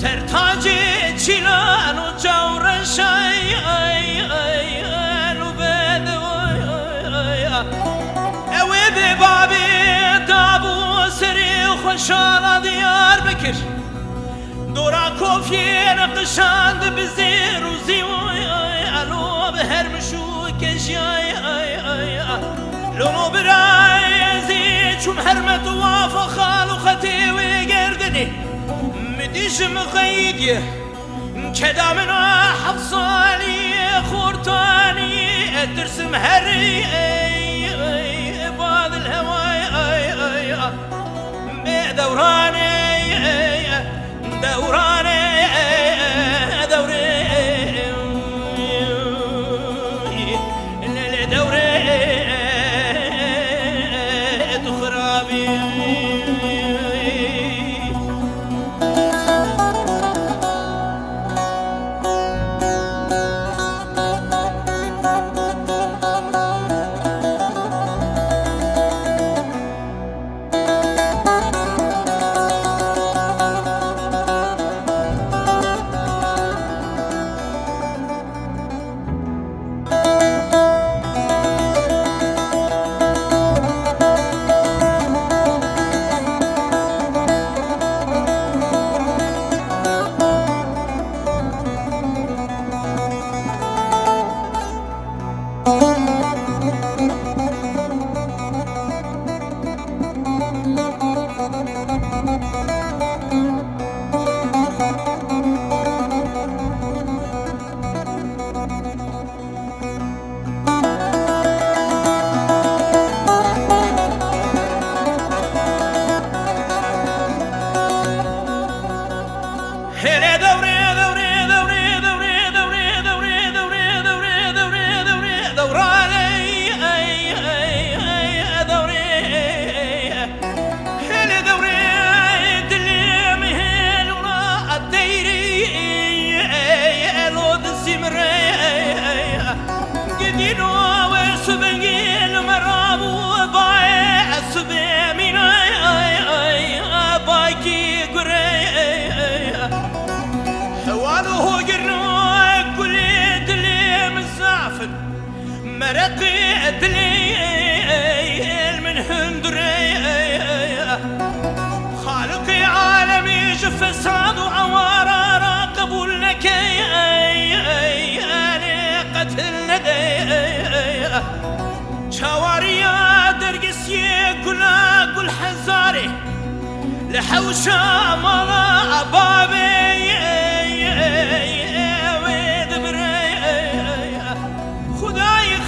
سرتاجي تشيلان وجور شاي وبد اوي ببابي دابو سري وخشالة ديار بكر دورا كوفي نقشاند بزير وزيو بهرمشو كشاي لونو براي زيد شو محرمت وافخال وختي وقردني مديش مقيدي كدا من حفصاني خورتاني ترسم هري بعض الهواي بدوراني دوراني مرقي دليل من هندري خالقي عالمي شف فساد وعوارة راقبوا لك قتلنا شواريا درقسي قلا قل حزاري لحوشة مالا بابي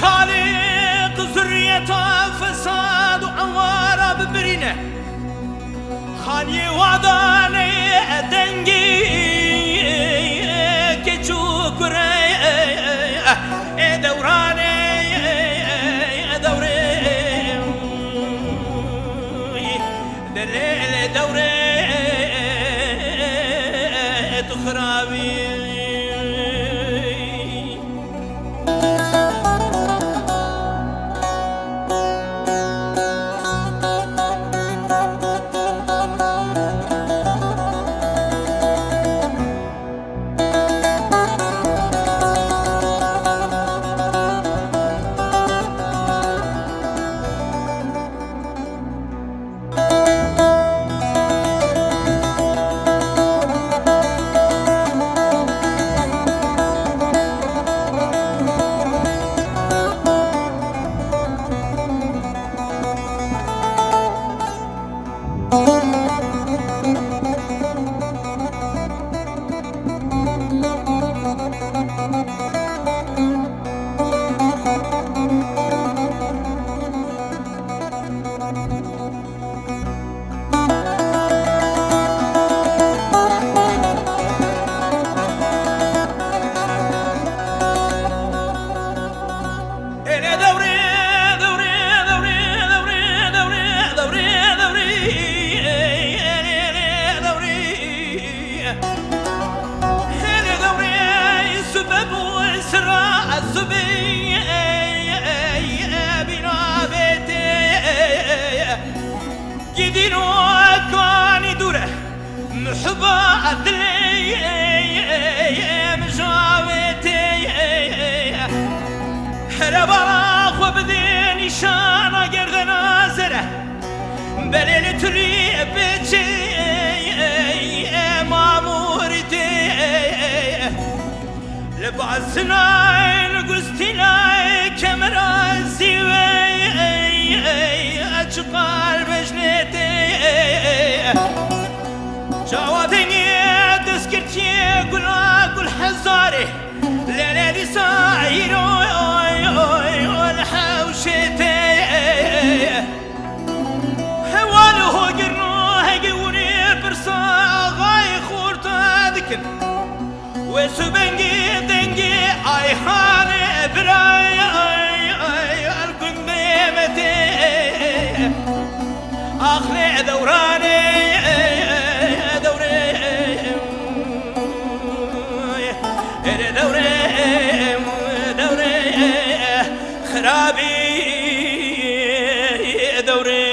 خالق ذرية فساد وعوارة ببرينة خاني وعداني دنجي كيشو كري دوراني دوري تخرابي الحبا ذلي مجاوتي هرباخ وبذي نشانة قرد نازرة بليل تري بيتي مامورتي لبعزناي نقستناي كمرازي أجقال بجنتي جوادني تسكرتي قل حزاري ليلي ساير الحوشتي هوانه قرنو هيقوني برسا غاي خورتا ذكن وسبنجي دنجي اي هاني براي القنديمتي اخلي دوراني خرابي دوري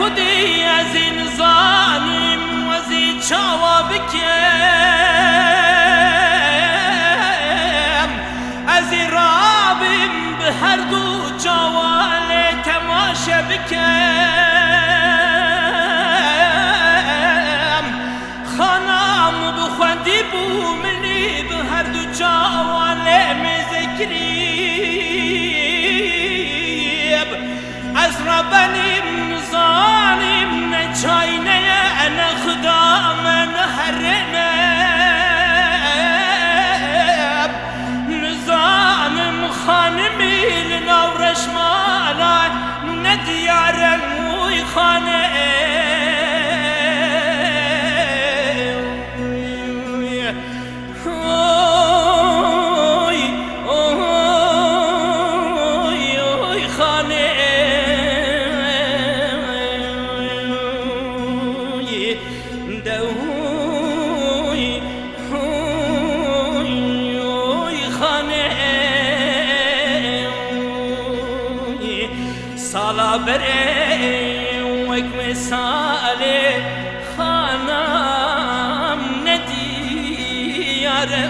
خودی از این ظالم و از این چاوا بکم از این رابم به هر دو جوال تماشا بکم خانم بخوندی بو منی به هر دو جوال مزکریب از ربنیم ظالم نجاینه انا خدام نهرنب نظامم خانمی لنورش مالا ندیارم وی خانه سالا بره وک مثال خانم ندیاره